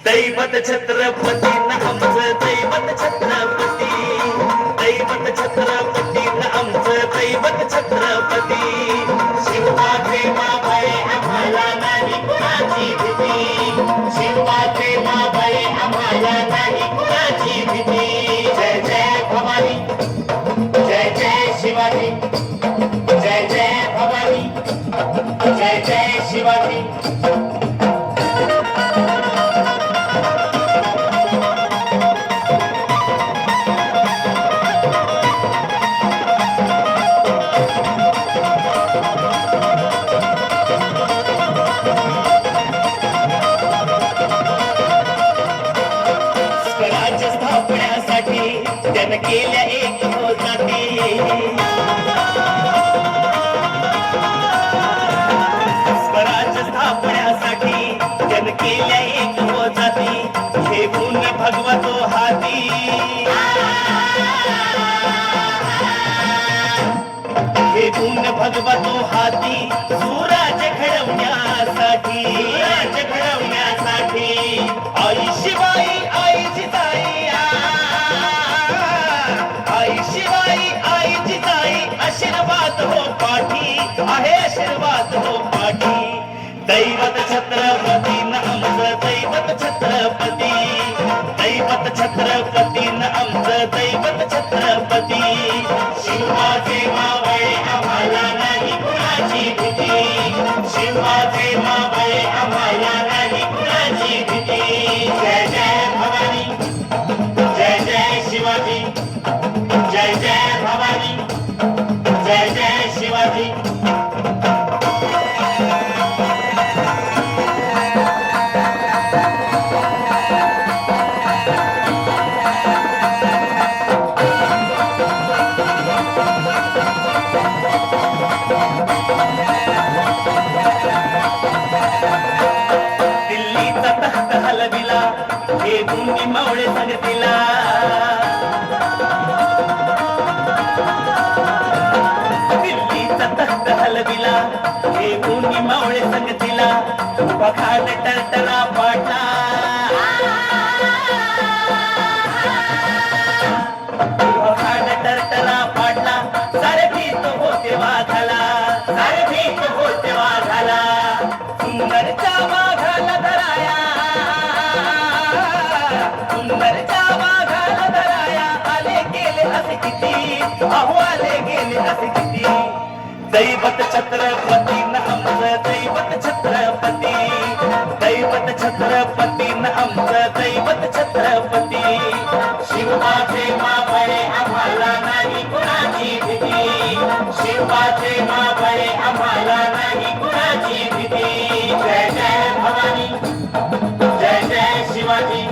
दैवत छत्रपती न आमचं दैवत छत्रपती, दैवत छत्रपती न आमचं दैवत छत्रपती. शिवाचे मावळे आम्हाला नाही कुणाची भीती, शिवाचे मावळे आम्हाला नाही कुणाची भीती. जय जय भवानी, जय जय शिवाजी, जय जय भवानी, जय जय शिवाजी. स्वराज्य स्थापण्यासाठी त्यानं केल्या एक हो जाती, स्वराज्य स्थापण्यासाठी त्यानं केल्या एक हो जाती. हे गुण भगवतो हाती, हे गुण भगवतो हाती. स्वराज्य घडवण्यासाठी, स्वराज्य घडवण्यासाठी आई शिवाई आई जिजाई, आई शिवाई आई जिजाई. आशीर्वाद हो पाठी आहे, आशीर्वाद हो पाठी. दैवत छत्रपती न आमचं दैवत छत्रपती, दैवत छत्रपती न आमचं दैवत छत्रपती. शिवाचे मावळे आम्हाला नाही कुणाची भीती, शिवाचे मावळे आम्हाला नाही कुणाची भीती. जय जय भवानी, जय जय शिवाजी, जय जय भवानी, जय जय शिवाजी. दिल्लीचा तख्त हलविला हे दोन्ही मावळे संगतीला, दिल्लीचा तख्त हलविला हे दोन्ही मावळे संगतीला. पखाड टरटरा पाटला, पखाड टरटरा पाटला. सारे भीत होते वाघाला, सारे भीत होते वाघाला. सुंदरच्या वाघाला धराया, सुंदरच्या वाघाला धराया. आले गेले असे किती, अहो आले गेले असे किती. दैवत छत्रपती न आमचं दैवत छत्रपती, दैवत छत्रपती न आमचं दैवत छत्रपती. शिवाचे मावळे आम्हाला नाही कुणाची भीती, शिवाचे मावळे आम्हाला नाही कुणाची भीती. जय जय भवानी, जय जय शिवाजी,